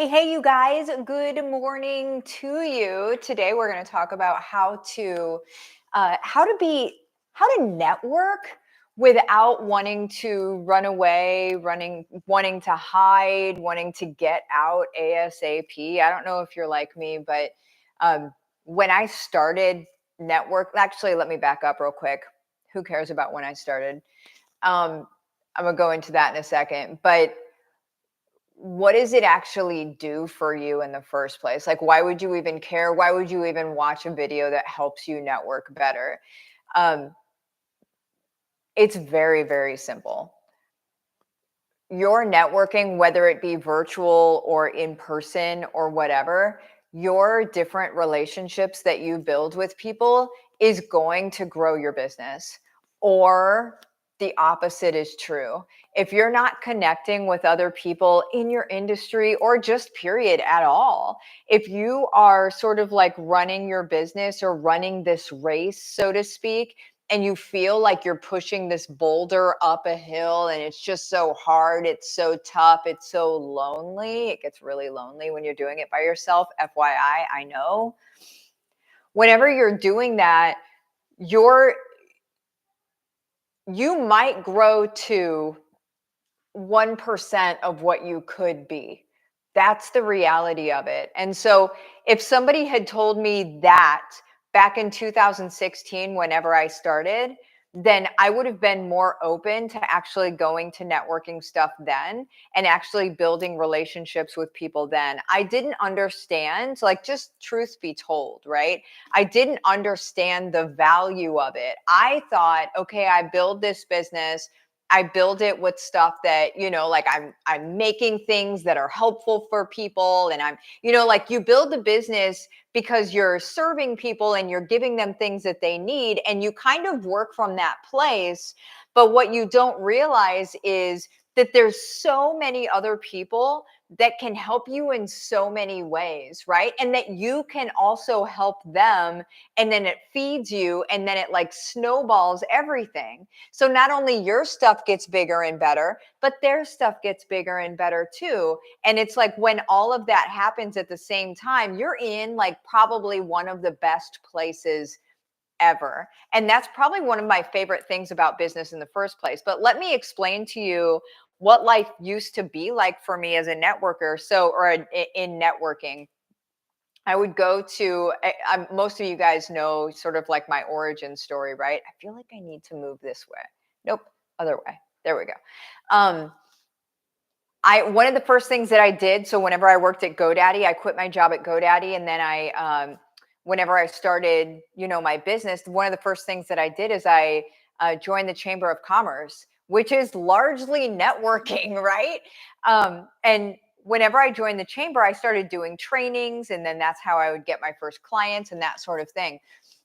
Hey, you guys, good morning to you. Today we're going to talk about how to network without wanting to run away, wanting to hide, wanting to get out ASAP. I don't know if you're like me, but when I started actually, let me back up real quick. Who cares about when I started? Um, I'm gonna go into that in a second, but what does it actually do for you in the first place? Like, why would you even care? Why would you even watch a video that helps you network better? Um, it's very, very simple. Your networking, whether it be virtual or in person or whatever, your different relationships that you build with people is going to grow your business. Or the opposite is true. If you're not connecting with other people in your industry or just period at all, if you are sort of like running your business or running this race, so to speak, and you feel like you're pushing this boulder up a hill and it's just so hard, it's so tough, it's so lonely. It gets really lonely when you're doing it by yourself. FYI, I know. Whenever you're doing that, you're you might grow to 1% of what you could be. That's the reality of it. And so if somebody had told me that back in 2016, whenever I started, then I would have been more open to actually going to networking stuff then and actually building relationships with people then. I didn't understand, like, just truth be told, right? I didn't understand the value of it. I thought, okay, I build this business, I build it with stuff that, like I'm making things that are helpful for people, and like, you build the business because you're serving people and you're giving them things that they need, and you kind of work from that place. But what you don't realize is that there's so many other people that can help you in so many ways, right? And that you can also help them, and then it feeds you, and then it like snowballs everything. So not only your stuff gets bigger and better, but their stuff gets bigger and better too. And it's like when all of that happens at the same time, you're in like probably one of the best places ever. And that's probably one of my favorite things about business in the first place. But let me explain to you what life used to be like for me as a networker. In networking, I would go to, most of you guys know sort of like my origin story, right? I feel like I need to move this way. Nope, other way. There we go. Um, one of the first things that I did, so whenever I worked at GoDaddy, I quit my job at GoDaddy, and then whenever I started, my business, one of the first things that I did is I joined the Chamber of Commerce, which is largely networking, right? And whenever I joined the chamber, I started doing trainings, and then that's how I would get my first clients and that sort of thing.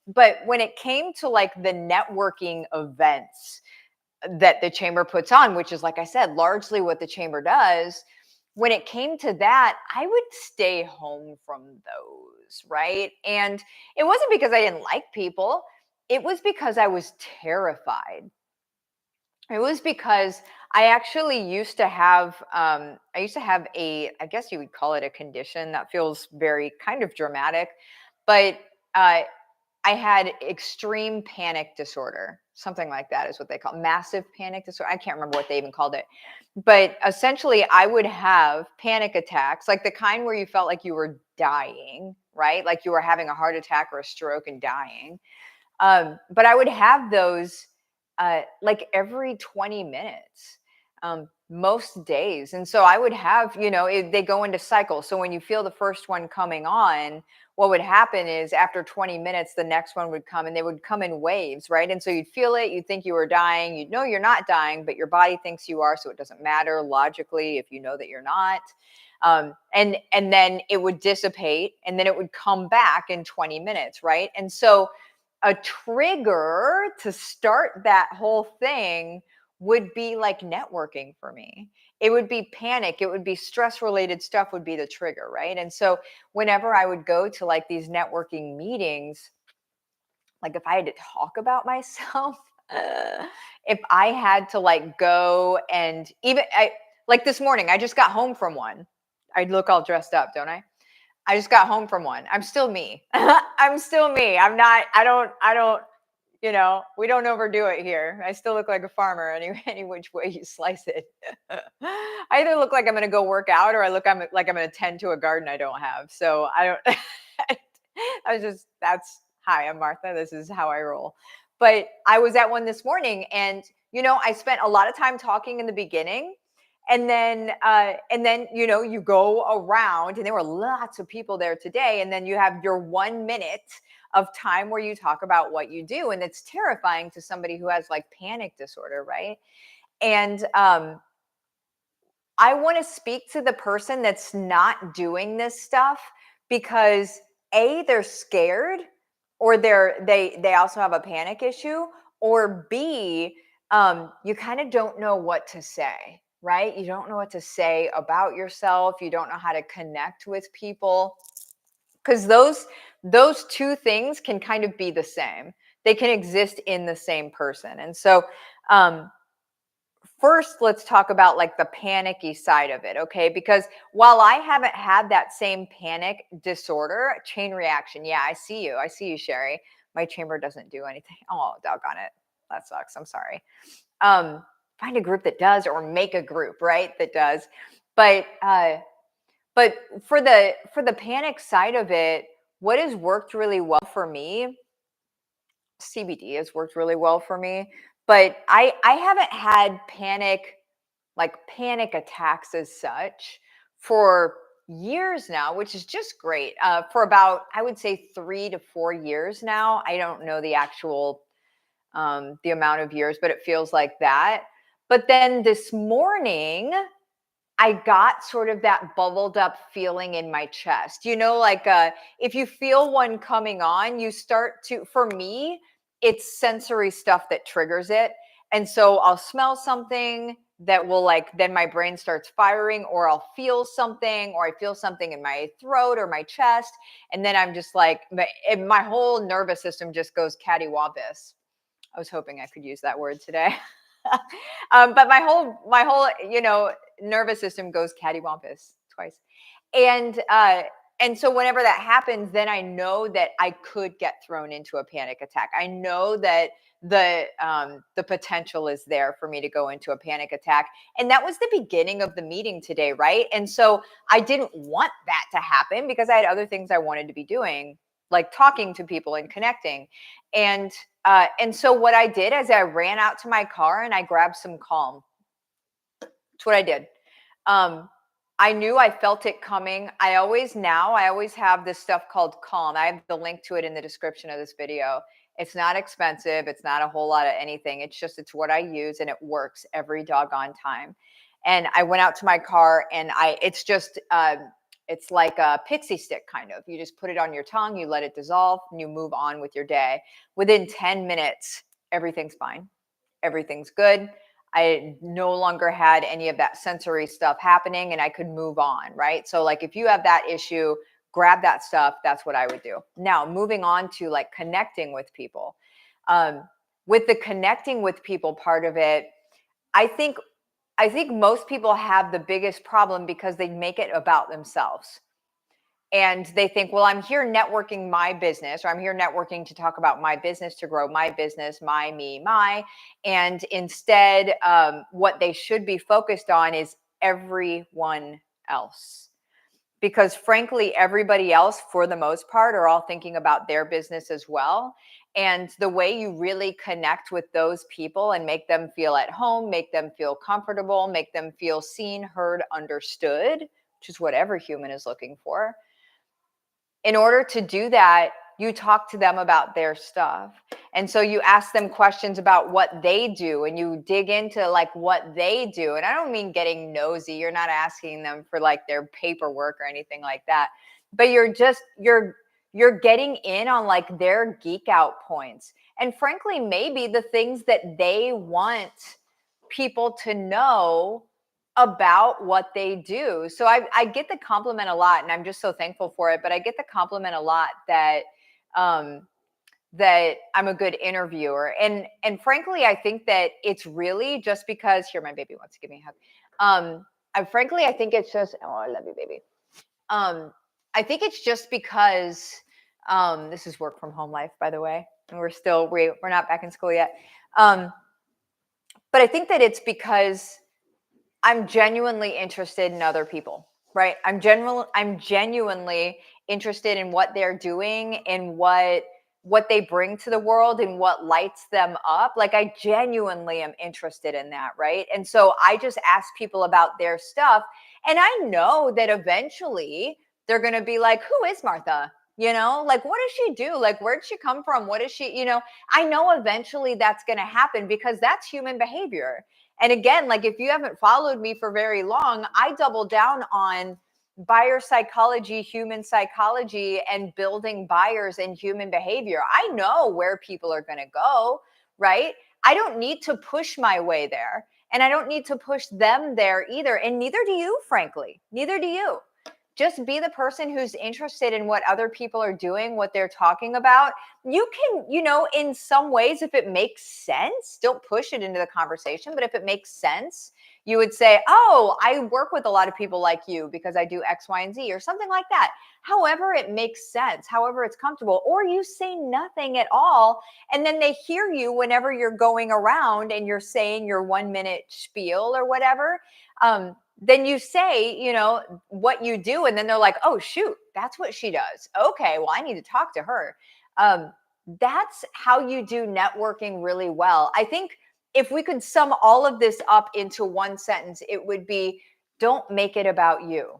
But when it came to like the networking events that the chamber puts on, which is, like I said, largely what the chamber does, when it came to that, I would stay home from those, right? And it wasn't because I didn't like people, it was because I was terrified. It was because I actually used to have I guess you would call it a condition. That feels very kind of dramatic, but uh, I had extreme panic disorder. Something like that is what they call massive panic disorder. I can't remember what they even called it. But essentially, I would have panic attacks, like the kind where you felt like you were dying, right? Like you were having a heart attack or a stroke and dying. But I would have those like every 20 minutes, most days. And so I would have, they go into cycles. So when you feel the first one coming on, what would happen is after 20 minutes, the next one would come, and they would come in waves, right? And so you'd feel it, you'd think you were dying, you'd know you're not dying, but your body thinks you are. So it doesn't matter logically if you know that you're not. And then it would dissipate, and then it would come back in 20 minutes, right? And so a trigger to start that whole thing would be like networking for me. It would be panic, it would be stress related stuff would be the trigger, right? And so whenever I would go to like these networking meetings, like if I had to talk about myself, if I had to like go and even like this morning, I just got home from one. I look all dressed up, don't I? I just got home from one. I'm still me. I'm still me. I'm not, I don't, we don't overdo it here. I still look like a farmer any which way you slice it. I either look like I'm going to go work out or like I'm going to tend to a garden I don't have. So I don't, that's, hi, I'm Martha. This is how I roll. But I was at one this morning and, I spent a lot of time talking in the beginning and then you go around and there were lots of people there today and then you have your 1 minute of time where you talk about what you do, and it's terrifying to somebody who has like panic disorder, right? And I want to speak to the person that's not doing this stuff because they're scared, or they also have a panic issue, or B, you kind of don't know what to say, right? You don't know what to say about yourself. You don't know how to connect with people, because those two things can kind of be the same. They can exist in the same person. And so first, let's talk about like the panicky side of it, okay? Because while I haven't had that same panic disorder, chain reaction, yeah, I see you, Sherry. My chamber doesn't do anything. Oh, doggone it. That sucks. I'm sorry. Find a group that does, or make a group, right, that does. But for the panic side of it, what has worked really well for me, CBD has worked really well for me, but I haven't had panic attacks as such for years now, which is just great. For about, I would say, 3 to 4 years now. I don't know the actual the amount of years, but it feels like that. But then this morning, I got sort of that bubbled up feeling in my chest. Like if you feel one coming on, you start to, for me, it's sensory stuff that triggers it. And so I'll smell something that will, like, then my brain starts firing, or I'll feel something, or I feel something in my throat or my chest. And then I'm just like, my whole nervous system just goes cattywampus. I was hoping I could use that word today. But my whole nervous system goes cattywampus twice, and so whenever that happens, then I know that I could get thrown into a panic attack. I know that the potential is there for me to go into a panic attack, and that was the beginning of the meeting today, right? And so I didn't want that to happen because I had other things I wanted to be doing, like talking to people and connecting. And so what I did is I ran out to my car and I grabbed some Calm. That's what I did. I knew, I felt it coming. I always have this stuff called Calm. I have the link to it in the description of this video. It's not expensive. It's not a whole lot of anything. It's what I use, and it works every doggone time. And I went out to my car and it's like a pixie stick kind of. You just put it on your tongue, you let it dissolve, and you move on with your day. Within 10 minutes, everything's fine. Everything's good. I no longer had any of that sensory stuff happening, and I could move on, right? So like if you have that issue, grab that stuff. That's what I would do. Now, moving on to like connecting with people. With the connecting with people part of it, I think most people have the biggest problem because they make it about themselves. And they think, well, I'm here networking my business, or I'm here networking to talk about my business, to grow my business, my. And instead, what they should be focused on is everyone else. Because frankly, everybody else, for the most part, are all thinking about their business as well. And the way you really connect with those people and make them feel at home, make them feel comfortable, make them feel seen, heard, understood, which is what every human is looking for. In order to do that, you talk to them about their stuff. And so you ask them questions about what they do, and you dig into like what they do. And I don't mean getting nosy. You're not asking them for like their paperwork or anything like that. But you're getting in on like their geek out points. And frankly, maybe the things that they want people to know about what they do. So I get the compliment a lot, and I'm just so thankful for it. But I get the compliment a lot that that I'm a good interviewer, and frankly, I think that it's really just because, here, my baby wants to give me a hug. frankly, I think it's just, oh, I love you, baby. I think it's just because this is work from home life, by the way, and we're not back in school yet. But I think that it's because I'm genuinely interested in other people, right? I'm genuinely interested in what they're doing and what they bring to the world and what lights them up. Like I genuinely am interested in that, right? And so I just ask people about their stuff, and I know that eventually they're going to be like, "Who is Martha?" Like, what does she do? Like, where'd she come from? What is she, I know eventually that's going to happen because that's human behavior. And again, like if you haven't followed me for very long, I double down on buyer psychology, human psychology, and building buyers and human behavior. I know where people are going to go, right? I don't need to push my way there, and I don't need to push them there either. And neither do you, frankly. Neither do you. Just be the person who's interested in what other people are doing, what they're talking about. You can, in some ways, if it makes sense, don't push it into the conversation. But if it makes sense, you would say, "Oh, I work with a lot of people like you because I do X, Y, and Z," or something like that. However, it makes sense, however, it's comfortable. Or you say nothing at all, and then they hear you whenever you're going around and you're saying your 1 minute spiel or whatever. Then you say, what you do, and then they're like, "Oh, shoot, that's what she does. Okay, well, I need to talk to her." That's how you do networking really well. I think if we could sum all of this up into one sentence, it would be, don't make it about you,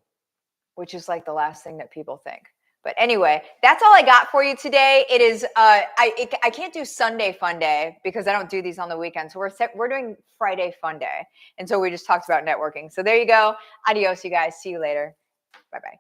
which is like the last thing that people think. But anyway, that's all I got for you today. It is I can't do Sunday Funday because I don't do these on the weekend. So we're doing Friday Funday. And so we just talked about networking. So there you go. Adios, you guys. See you later. Bye-bye.